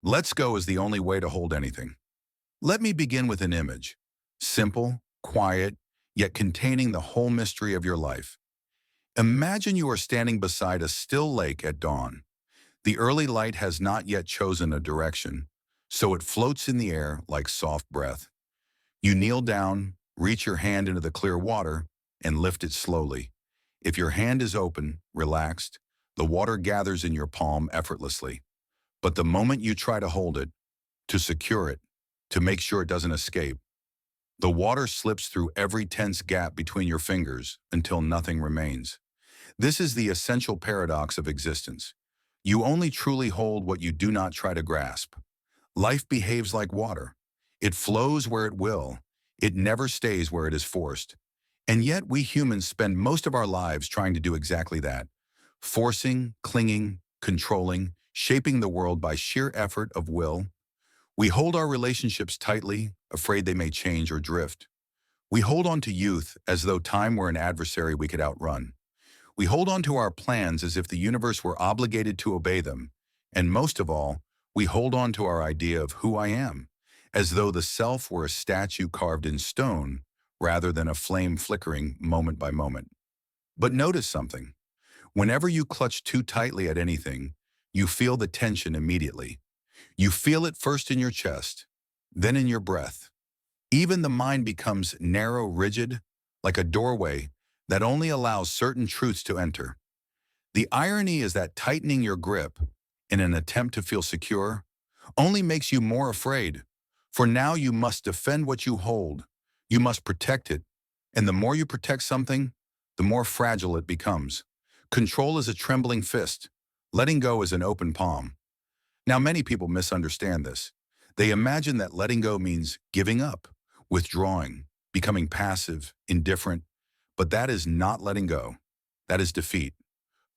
Let's go is the only way to hold anything. Let me begin with an image. Simple, quiet, yet containing the whole mystery of your life. Imagine you are standing beside a still lake at dawn. The early light has not yet chosen a direction, so it floats in the air like soft breath. You kneel down, reach your hand into the clear water, and lift it slowly. If your hand is open, relaxed, the water gathers in your palm effortlessly. But the moment you try to hold it, to secure it, to make sure it doesn't escape, the water slips through every tense gap between your fingers until nothing remains. This is the essential paradox of existence. You only truly hold what you do not try to grasp. Life behaves like water. It flows where it will. It never stays where it is forced. And yet we humans spend most of our lives trying to do exactly that. Forcing, clinging, controlling, shaping the world by sheer effort of will. We hold our relationships tightly, afraid they may change or drift. We hold on to youth as though time were an adversary we could outrun. We hold on to our plans as if the universe were obligated to obey them. And most of all, we hold on to our idea of who I am, as though the self were a statue carved in stone rather than a flame flickering moment by moment. But notice something. Whenever you clutch too tightly at anything, you feel the tension immediately. You feel it first in your chest, then in your breath. Even the mind becomes narrow, rigid, like a doorway that only allows certain truths to enter. The irony is that tightening your grip in an attempt to feel secure only makes you more afraid. For now you must defend what you hold. You must protect it. And the more you protect something, the more fragile it becomes. Control is a trembling fist. Letting go is an open palm. Now, many people misunderstand this. They imagine that letting go means giving up, withdrawing, becoming passive, indifferent, but that is not letting go. That is defeat.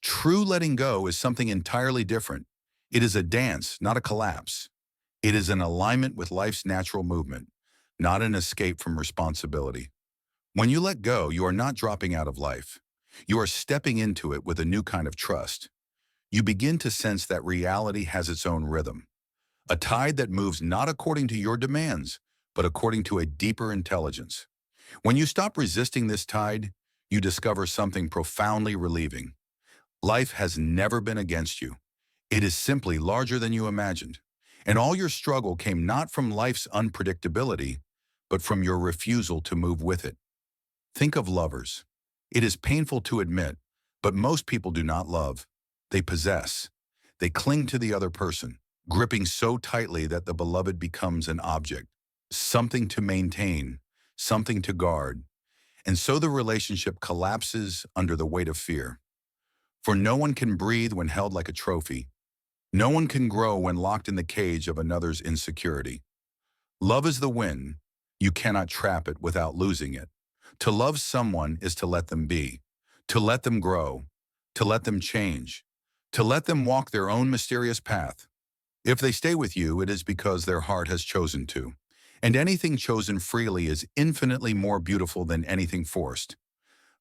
True letting go is something entirely different. It is a dance, not a collapse. It is an alignment with life's natural movement, not an escape from responsibility. When you let go, you are not dropping out of life. You are stepping into it with a new kind of trust. You begin to sense that reality has its own rhythm, a tide that moves not according to your demands, but according to a deeper intelligence. When you stop resisting this tide, you discover something profoundly relieving. Life has never been against you. It is simply larger than you imagined. And all your struggle came not from life's unpredictability, but from your refusal to move with it. Think of lovers. It is painful to admit, but most people do not love. They possess. They cling to the other person, gripping so tightly that the beloved becomes an object, something to maintain, something to guard. And so the relationship collapses under the weight of fear. For no one can breathe when held like a trophy. No one can grow when locked in the cage of another's insecurity. Love is the wind. You cannot trap it without losing it. To love someone is to let them be, to let them grow, to let them change, to let them walk their own mysterious path. If they stay with you, it is because their heart has chosen to. And anything chosen freely is infinitely more beautiful than anything forced.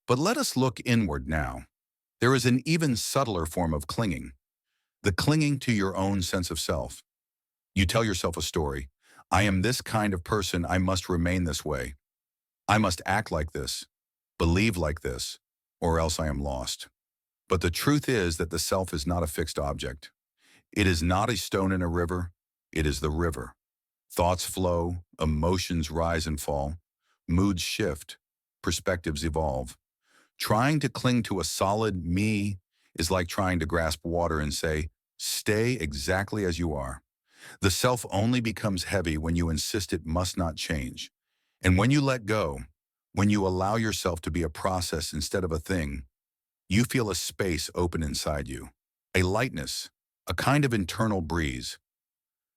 But let us look inward now. There is an even subtler form of clinging, the clinging to your own sense of self. You tell yourself a story. I am this kind of person, I must remain this way. I must act like this, believe like this, or else I am lost. But the truth is that the self is not a fixed object. It is not a stone in a river, it is the river. Thoughts flow, emotions rise and fall, moods shift, perspectives evolve. Trying to cling to a solid me is like trying to grasp water and say, stay exactly as you are. The self only becomes heavy when you insist it must not change. And when you let go, when you allow yourself to be a process instead of a thing, you feel a space open inside you, a lightness, a kind of internal breeze.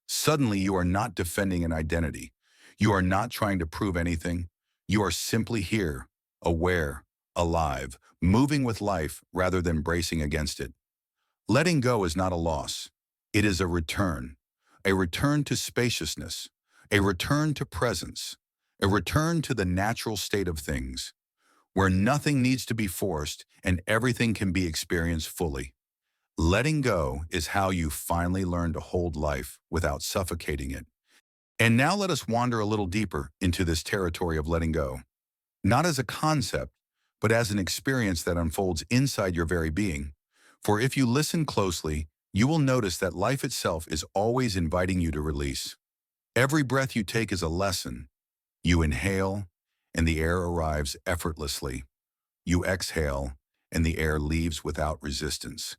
Suddenly you are not defending an identity. You are not trying to prove anything. You are simply here, aware, alive, moving with life rather than bracing against it. Letting go is not a loss. It is a return to spaciousness, a return to presence, a return to the natural state of things, where nothing needs to be forced and everything can be experienced fully. Letting go is how you finally learn to hold life without suffocating it. And now let us wander a little deeper into this territory of letting go, not as a concept, but as an experience that unfolds inside your very being. For if you listen closely, you will notice that life itself is always inviting you to release. Every breath you take is a lesson. You inhale, and the air arrives effortlessly. You exhale, and the air leaves without resistance.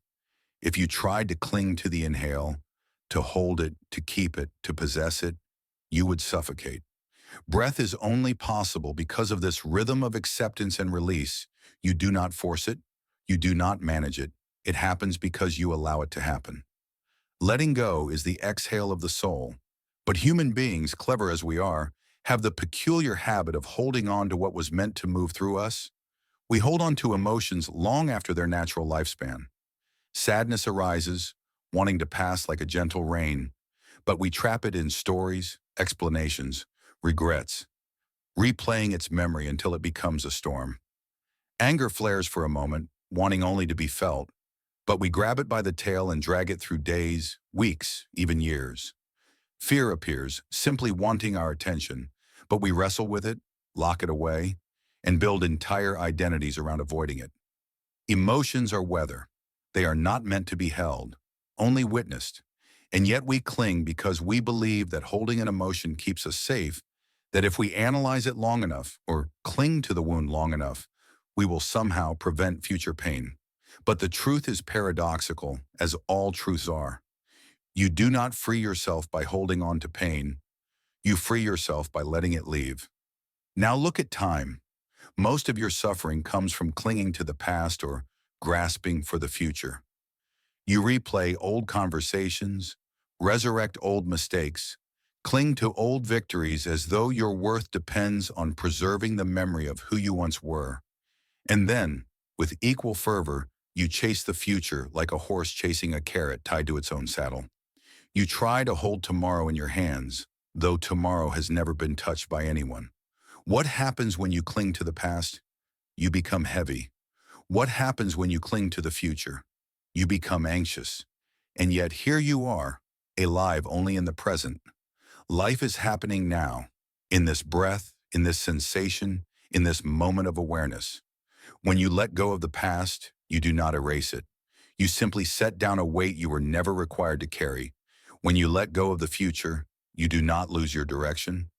If you tried to cling to the inhale, to hold it, to keep it, to possess it, you would suffocate. Breath is only possible because of this rhythm of acceptance and release. You do not force it. You do not manage it. It happens because you allow it to happen. Letting go is the exhale of the soul. But human beings, clever as we are, have the peculiar habit of holding on to what was meant to move through us. We hold on to emotions long after their natural lifespan. Sadness arises, wanting to pass like a gentle rain, but we trap it in stories, explanations, regrets, replaying its memory until it becomes a storm. Anger flares for a moment, wanting only to be felt, but we grab it by the tail and drag it through days, weeks, even years. Fear appears, simply wanting our attention, but we wrestle with it, lock it away, and build entire identities around avoiding it. Emotions are weather. They are not meant to be held, only witnessed. And yet we cling because we believe that holding an emotion keeps us safe, that if we analyze it long enough or cling to the wound long enough, we will somehow prevent future pain. But the truth is paradoxical, as all truths are. You do not free yourself by holding on to pain. You free yourself by letting it leave. Now look at time. Most of your suffering comes from clinging to the past or grasping for the future. You replay old conversations, resurrect old mistakes, cling to old victories as though your worth depends on preserving the memory of who you once were. And then, with equal fervor, you chase the future like a horse chasing a carrot tied to its own saddle. You try to hold tomorrow in your hands, though tomorrow has never been touched by anyone. What happens when you cling to the past? You become heavy. What happens when you cling to the future? You become anxious. And yet here you are, alive only in the present. Life is happening now, in this breath, in this sensation, in this moment of awareness. When you let go of the past, you do not erase it. You simply set down a weight you were never required to carry. When you let go of the future, you do not lose your direction.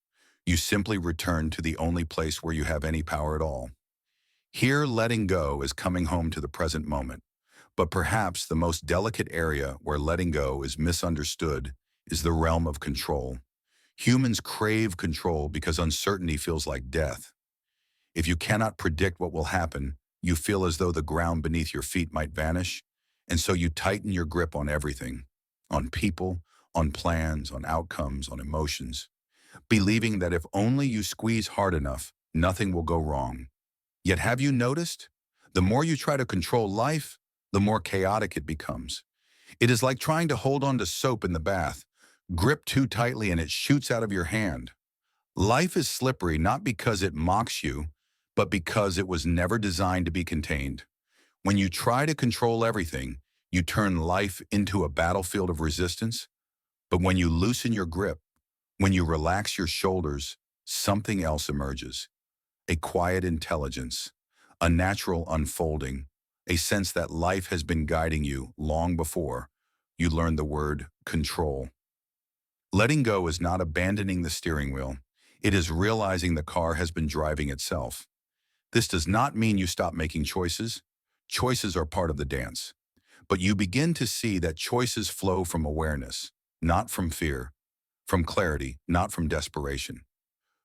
You simply return to the only place where you have any power at all. Here, letting go is coming home to the present moment. But perhaps the most delicate area where letting go is misunderstood is the realm of control. Humans crave control because uncertainty feels like death. If you cannot predict what will happen, you feel as though the ground beneath your feet might vanish, and so you tighten your grip on everything, on people, on plans, on outcomes, on emotions, believing that if only you squeeze hard enough, nothing will go wrong. Yet have you noticed? The more you try to control life, the more chaotic it becomes. It is like trying to hold on to soap in the bath. Grip too tightly and it shoots out of your hand. Life is slippery not because it mocks you, but because it was never designed to be contained. When you try to control everything, you turn life into a battlefield of resistance. But when you loosen your grip, when you relax your shoulders, something else emerges. A quiet intelligence, a natural unfolding, a sense that life has been guiding you long before you learn the word control. Letting go is not abandoning the steering wheel. It is realizing the car has been driving itself. This does not mean you stop making choices. Choices are part of the dance. But you begin to see that choices flow from awareness, not from fear, from clarity, not from desperation.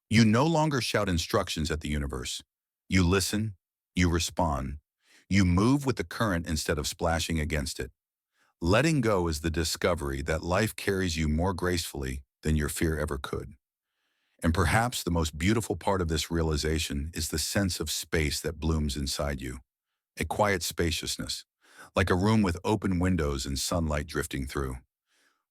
You no longer shout instructions at the universe. You listen, you respond, you move with the current instead of splashing against it. Letting go is the discovery that life carries you more gracefully than your fear ever could. And perhaps the most beautiful part of this realization is the sense of space that blooms inside you. A quiet spaciousness, like a room with open windows and sunlight drifting through.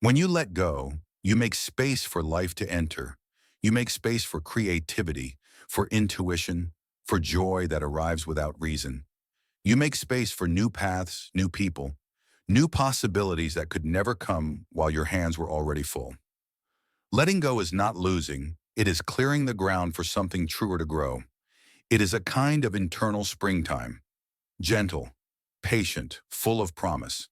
When you let go, you make space for life to enter. You make space for creativity, for intuition, for joy that arrives without reason. You make space for new paths, new people, New possibilities that could never come while your hands were already full. Letting go is not losing, it is clearing the ground for something truer to grow. It is a kind of internal springtime, gentle, patient, full of promise.